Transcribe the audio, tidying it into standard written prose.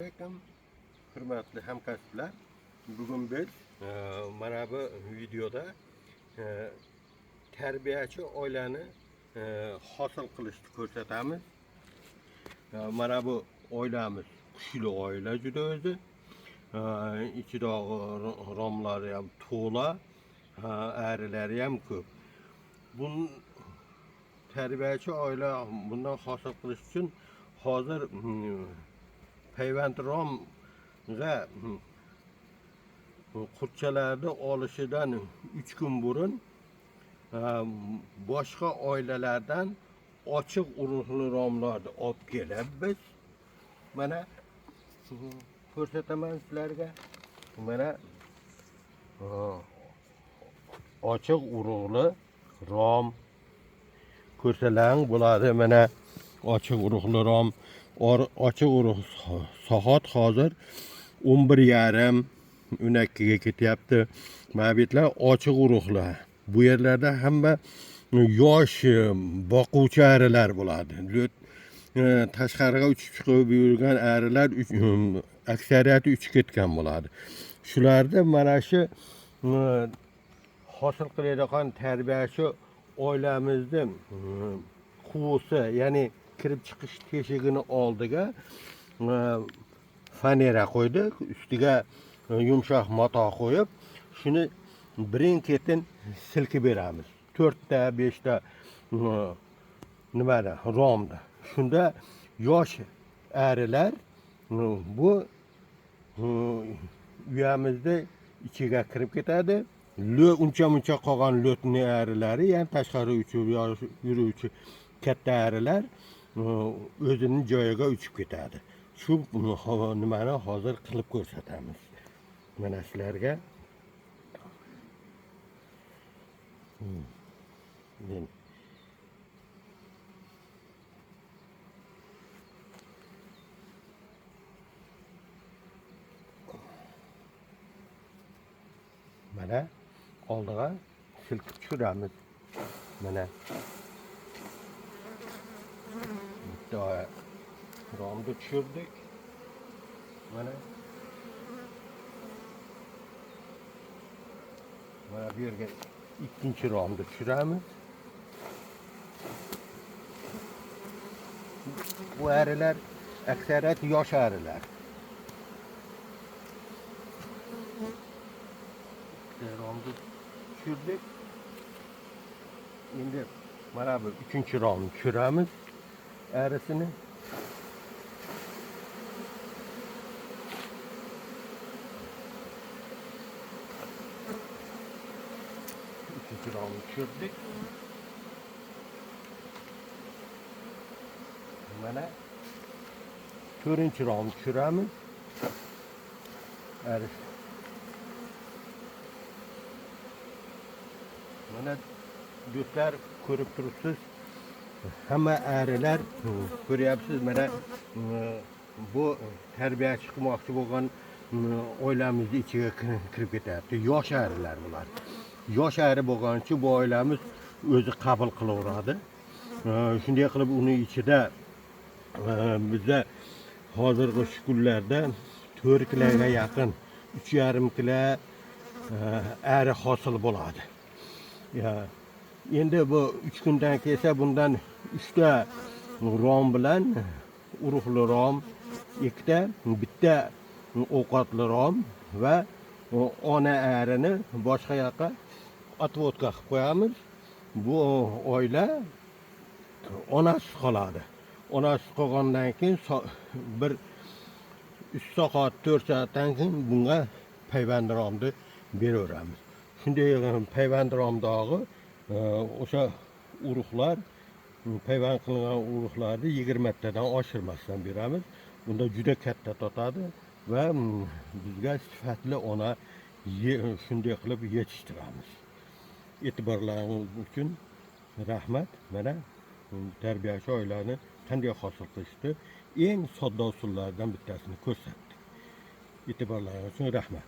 Aleyküm, hürmetli hamkasblar. Bugün biz mana bu videoda terbiyachi oilani hosil qilishni ko'rsatamiz. Mana bu oilamiz kuchli oila juda o'zi. Ichida romlari ham to'la, arilari ham ko'p. Bu terbiyachi oila bundan hosil qilish uchun hozir payvand romga qurtchalarni olishidan 3 kun burun boshqa oilalardan ochiq urug'li romlarni olib kelib biz mana ko'rsataman sizlarga. Mana ochiq urug'li rom ko'rsalang bo'ladi. Mana ochiq urug'li rom, ochiq urug' soat hozir 11:30 12 ga ketyapti. Mana bu yerlar ochiq urug'lar. Bu yerlarda hamma yosh boquvchi arilar bo'ladi. Tashqariga uchib chiqib yurgan arilar aksariyati uchib ketgan bo'ladi. Shularda mana shu hosil qiladigan tarbiyachi oilamizni quvusi, ya'ni kirib chiqish teshigini oldiga fanera qo'ydik, ustiga yumshoq mato qo'yib, shuni birin-ketin silkib beramiz. 4 ta 5 ta nimada romda. Shunda yosh arilar bu uyamizda ichiga kirib ketadi. Uncha qolgan lo'tni arilari, ya'ni tashqari uchib yuruvchi katta arilar o'zining joyiga uchib ketadi. Shu nimani hozir qilib ko'rsatamiz. Mana sizlarga. Mana oldiga silkib tushiramiz. Mana bitta romni tushirdik. Mana bu yerga ikkinchi romni tushiramiz. Bu arilar aksariyat yosh arilar. Romni tushirdik. Endi mana bu uchinchi romni tushiramiz arisini. Üçüncü romni tushirdik. Mana 4-chi romni tushiramiz. Aris. Mana do'stlar, ko'rib turibsiz, hamma arilar ko'ryapsiz. Mana bu tarbiyachi qilmoqchi bo'lgan oilamizni ichiga kirib ketyapti. Yosh arilar bular. Yosh ari bo'lgani uchun bu oilamiz o'zi qabul qilaveradi. Shunday qilib uni ichida bizda hozirgi shu kunlarda 4 kiloga yaqin, 3,5 kilo ari hosil bo'ladi. Endi bu 3 kundan kelsa bundan 3 ta rom bilan urug'li rom, 2 ta, bitta ovqatli rom va ona arini boshqa yoqqa отводка qilib qo'yamiz. Bu oila onasiz qoladi. Onasiz qolgandan keyin bir 3 soat 4 soatdan keyin bunga payvand romni beraveramiz. Shunday payvand romdagi o'sha urug'lar, payvand qilingan urug'larni 20 tadan oshirmasdan beramiz. Bunda juda katta totadi va bizga sifatli ona shunday qilib yetishtiramiz. E'tiborlaringiz uchun rahmat. Mana tarbiyachi oilani qanday hosil qilishni eng sodda usullardan bittasini ko'rsatdik. E'tiborlaringiz uchun rahmat.